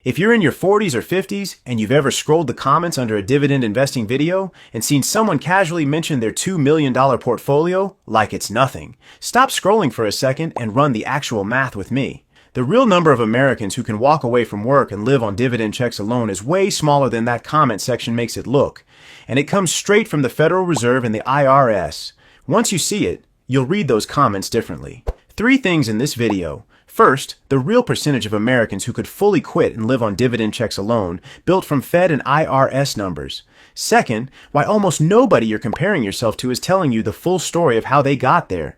If you're in your 40s or 50s and you've ever scrolled the comments under a dividend investing video and seen someone casually mention their $2 million portfolio like it's nothing, stop scrolling for a second and run the actual math with me. The real number of Americans who can walk away from work and live on dividend checks alone is way smaller than that comment section makes it look, and it comes straight from the Federal Reserve and the IRS. Once you see it, you'll read those comments differently. 3 things in this video. First, the real percentage of Americans who could fully quit and live on dividend checks alone, built from Fed and IRS numbers. Second, why almost nobody you're comparing yourself to is telling you the full story of how they got there.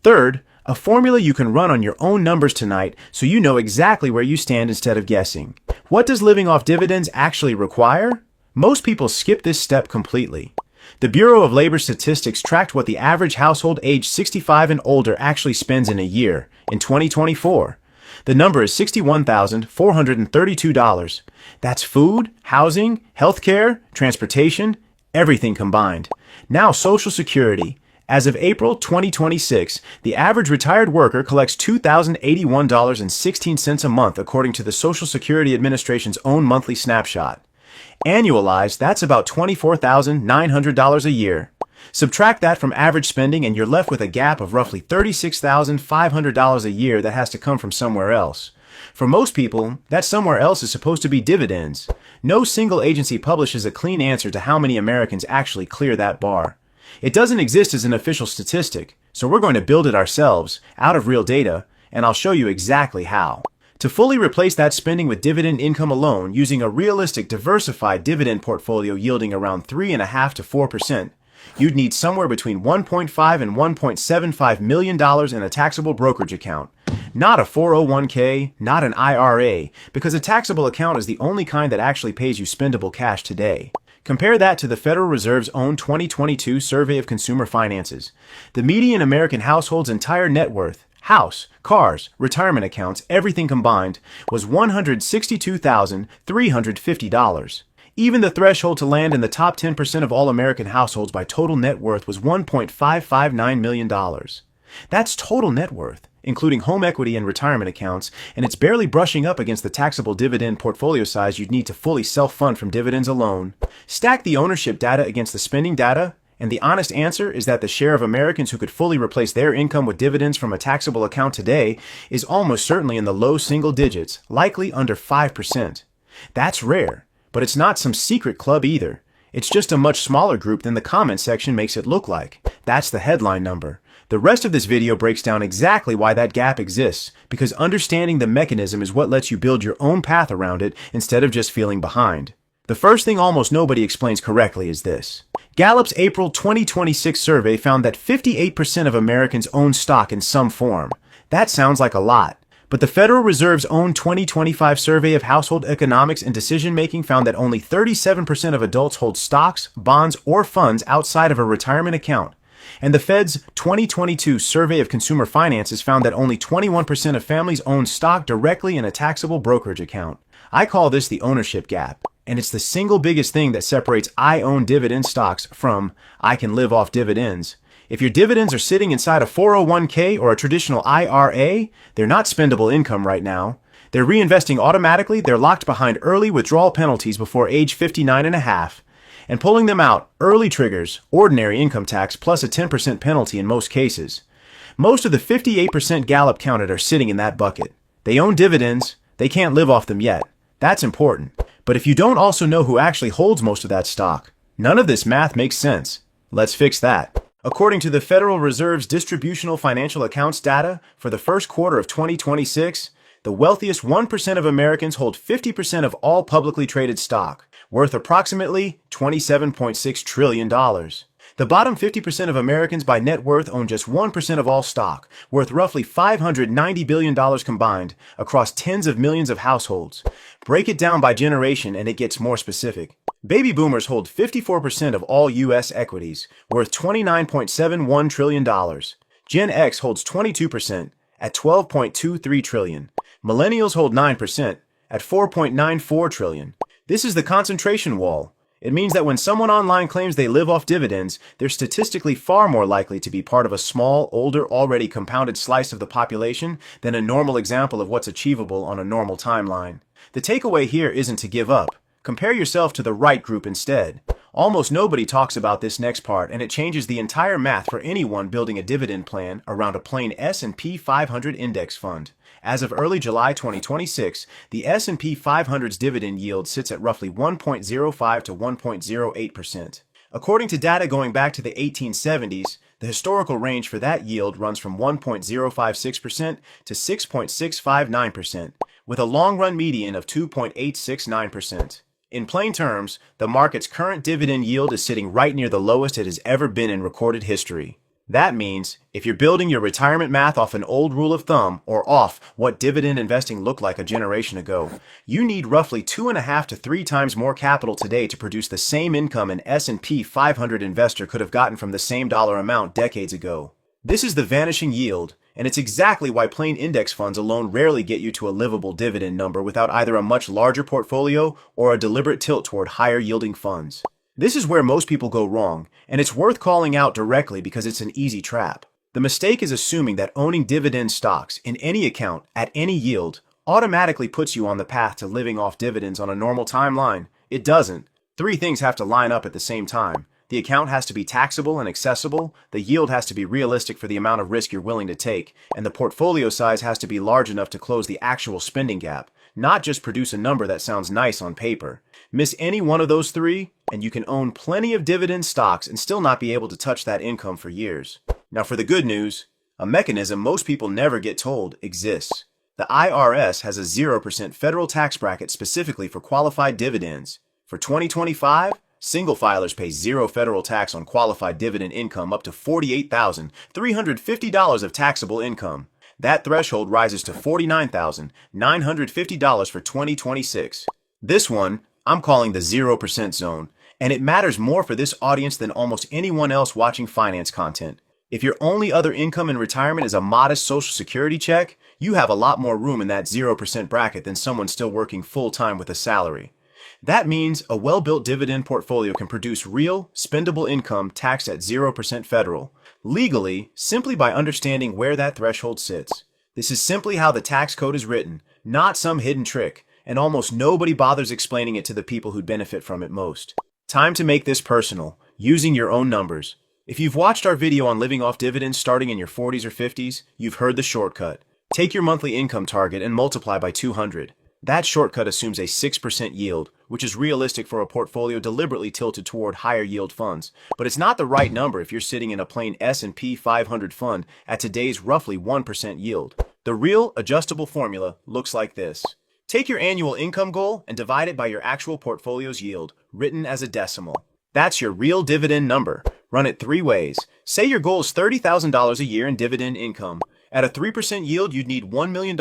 Third, a formula you can run on your own numbers tonight so you know exactly where you stand instead of guessing. What does living off dividends actually require? Most people skip this step completely. The Bureau of Labor Statistics tracked what the average household aged 65 and older actually spends in a year, in 2024. The number is $61,432. That's food, housing, healthcare, transportation, everything combined. Now Social Security. As of April 2026, the average retired worker collects $2,081.16 a month according to the Social Security Administration's own monthly snapshot. Annualized, that's about $24,900 a year. Subtract that from average spending and you're left with a gap of roughly $36,500 a year that has to come from somewhere else. For most people, that somewhere else is supposed to be dividends. No single agency publishes a clean answer to how many Americans actually clear that bar. It doesn't exist as an official statistic, so we're going to build it ourselves, out of real data, and I'll show you exactly how. To fully replace that spending with dividend income alone, using a realistic, diversified dividend portfolio yielding around 3.5% to 4%, you'd need somewhere between $1.5 and $1.75 million in a taxable brokerage account. Not a 401k, not an IRA, because a taxable account is the only kind that actually pays you spendable cash today. Compare that to the Federal Reserve's own 2022 Survey of Consumer Finances. The median American household's entire net worth, house, cars, retirement accounts, everything combined, was $162,350. Even the threshold to land in the top 10% of all American households by total net worth was $1.559 million. That's total net worth, including home equity and retirement accounts, and it's barely brushing up against the taxable dividend portfolio size you'd need to fully self-fund from dividends alone. Stack the ownership data against the spending data, and the honest answer is that the share of Americans who could fully replace their income with dividends from a taxable account today is almost certainly in the low single digits, likely under 5%. That's rare, but it's not some secret club either. It's just a much smaller group than the comment section makes it look like. That's the headline number. The rest of this video breaks down exactly why that gap exists, because understanding the mechanism is what lets you build your own path around it instead of just feeling behind. The first thing almost nobody explains correctly is this. Gallup's April 2026 survey found that 58% of Americans own stock in some form. That sounds like a lot. But the Federal Reserve's own 2025 survey of household economics and decision-making found that only 37% of adults hold stocks, bonds, or funds outside of a retirement account. And the Fed's 2022 survey of consumer finances found that only 21% of families own stock directly in a taxable brokerage account. I call this the ownership gap. And it's the single biggest thing that separates I own dividend stocks from I can live off dividends. If your dividends are sitting inside a 401k or a traditional IRA, they're not spendable income right now. They're reinvesting automatically, they're locked behind early withdrawal penalties before age 59 and a half. And pulling them out early triggers ordinary income tax plus a 10% penalty in most cases. Most of the 58% Gallup counted are sitting in that bucket. They own dividends, they can't live off them yet. That's important. But if you don't also know who actually holds most of that stock, none of this math makes sense. Let's fix that. According to the Federal Reserve's distributional financial accounts data for the first quarter of 2026, the wealthiest 1% of Americans hold 50% of all publicly traded stock, worth approximately $27.6 trillion. The bottom 50% of Americans by net worth own just 1% of all stock, worth roughly $590 billion combined across tens of millions of households. Break it down by generation and it gets more specific. Baby boomers hold 54% of all U.S. equities, worth $29.71 trillion. Gen X holds 22% at $12.23 trillion. Millennials hold 9% at $4.94 trillion. This is the concentration wall. It means that when someone online claims they live off dividends, they're statistically far more likely to be part of a small, older, already compounded slice of the population than a normal example of what's achievable on a normal timeline. The takeaway here isn't to give up. Compare yourself to the right group instead. Almost nobody talks about this next part, and it changes the entire math for anyone building a dividend plan around a plain S&P 500 index fund. As of early July 2026, the S&P 500's dividend yield sits at roughly 1.05 to 1.08%. According to data going back to the 1870s, the historical range for that yield runs from 1.056% to 6.659%, with a long-run median of 2.869%. In plain terms, the market's current dividend yield is sitting right near the lowest it has ever been in recorded history. That means, if you're building your retirement math off an old rule of thumb or off what dividend investing looked like a generation ago, you need roughly 2.5 to 3 times more capital today to produce the same income an S&P 500 investor could have gotten from the same dollar amount decades ago. This is the vanishing yield, and it's exactly why plain index funds alone rarely get you to a livable dividend number without either a much larger portfolio or a deliberate tilt toward higher yielding funds. This is where most people go wrong, and it's worth calling out directly because it's an easy trap. The mistake is assuming that owning dividend stocks in any account at any yield automatically puts you on the path to living off dividends on a normal timeline. It doesn't. 3 things have to line up at the same time. The account has to be taxable and accessible, the yield has to be realistic for the amount of risk you're willing to take, and the portfolio size has to be large enough to close the actual spending gap, not just produce a number that sounds nice on paper. Miss any one of those 3, and you can own plenty of dividend stocks and still not be able to touch that income for years. Now for the good news, a mechanism most people never get told exists. The IRS has a 0% federal tax bracket specifically for qualified dividends. For 2025, single filers pay 0 federal tax on qualified dividend income up to $48,350 of taxable income. That threshold rises to $49,950 for 2026. This one, I'm calling the 0% zone, and it matters more for this audience than almost anyone else watching finance content. If your only other income in retirement is a modest Social Security check, you have a lot more room in that 0% bracket than someone still working full-time with a salary. That means a well-built dividend portfolio can produce real, spendable income taxed at 0% federal, legally, simply by understanding where that threshold sits. This is simply how the tax code is written, not some hidden trick, and almost nobody bothers explaining it to the people who'd benefit from it most. Time to make this personal, using your own numbers. If you've watched our video on living off dividends starting in your 40s or 50s, you've heard the shortcut. Take your monthly income target and multiply by 200. That shortcut assumes a 6% yield, which is realistic for a portfolio deliberately tilted toward higher yield funds. But it's not the right number if you're sitting in a plain S&P 500 fund at today's roughly 1% yield. The real adjustable formula looks like this. Take your annual income goal and divide it by your actual portfolio's yield, written as a decimal. That's your real dividend number. Run it 3 ways. Say your goal is $30,000 a year in dividend income. At a 3% yield, you'd need $1 million.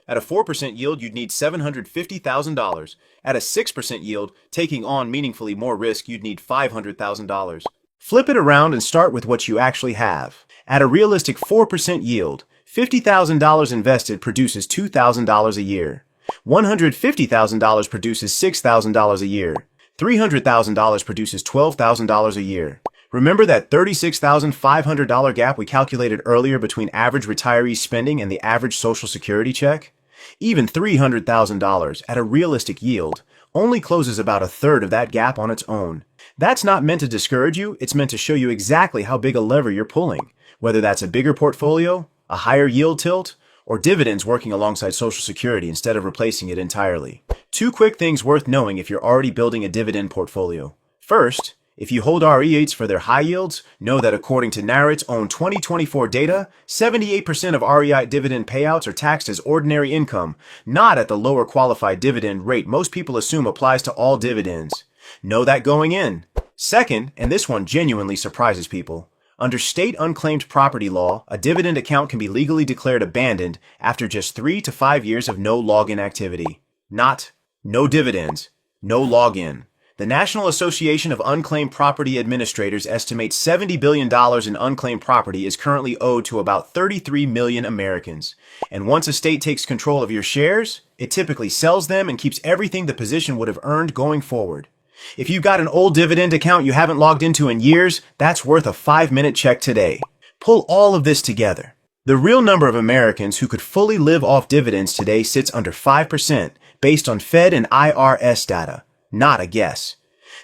At a 4% yield, you'd need $750,000. At a 6% yield, taking on meaningfully more risk, you'd need $500,000. Flip it around and start with what you actually have. At a realistic 4% yield, $50,000 invested produces $2,000 a year. $150,000 produces $6,000 a year. $300,000 produces $12,000 a year. Remember that $36,500 gap we calculated earlier between average retiree spending and the average Social Security check? Even $300,000 at a realistic yield only closes about a third of that gap on its own. That's not meant to discourage you, it's meant to show you exactly how big a lever you're pulling, whether that's a bigger portfolio, a higher yield tilt, or dividends working alongside Social Security instead of replacing it entirely. 2 quick things worth knowing if you're already building a dividend portfolio. First, if you hold RE8s for their high yields, know that according to Narrate's own 2024 data, 78% of REI dividend payouts are taxed as ordinary income, not at the lower qualified dividend rate most people assume applies to all dividends. Know that going in. Second, and this one genuinely surprises people, under state unclaimed property law, a dividend account can be legally declared abandoned after just 3 to 5 years of no login activity. Not no dividends, no login. The National Association of Unclaimed Property Administrators estimates $70 billion in unclaimed property is currently owed to about 33 million Americans. And once a state takes control of your shares, it typically sells them and keeps everything the position would have earned going forward. If you've got an old dividend account you haven't logged into in years, that's worth a 5-minute check today. Pull all of this together. The real number of Americans who could fully live off dividends today sits under 5%, based on Fed and IRS data, not a guess.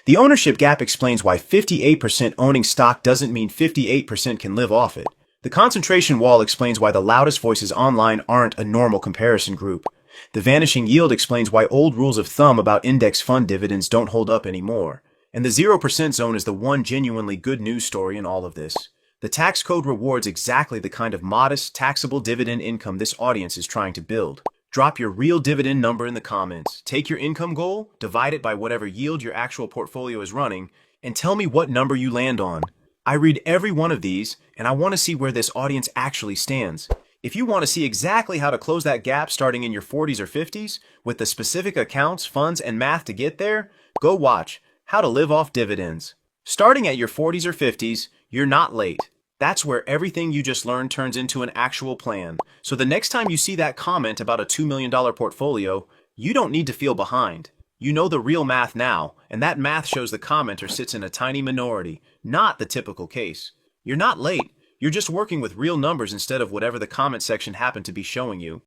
The ownership gap explains why 58% owning stock doesn't mean 58% can live off it. The concentration wall explains why the loudest voices online aren't a normal comparison group. The vanishing yield explains why old rules of thumb about index fund dividends don't hold up anymore. And the 0% zone is the one genuinely good news story in all of this. The tax code rewards exactly the kind of modest, taxable dividend income this audience is trying to build. Drop your real dividend number in the comments. Take your income goal, divide it by whatever yield your actual portfolio is running, and tell me what number you land on. I read every one of these, and I want to see where this audience actually stands. If you want to see exactly how to close that gap starting in your 40s or 50s, with the specific accounts, funds, and math to get there, go watch How to Live Off Dividends. Starting at your 40s or 50s, you're not late. That's where everything you just learned turns into an actual plan. So the next time you see that comment about a $2 million portfolio, you don't need to feel behind. You know the real math now, and that math shows the commenter sits in a tiny minority, not the typical case. You're not late. You're just working with real numbers instead of whatever the comment section happened to be showing you.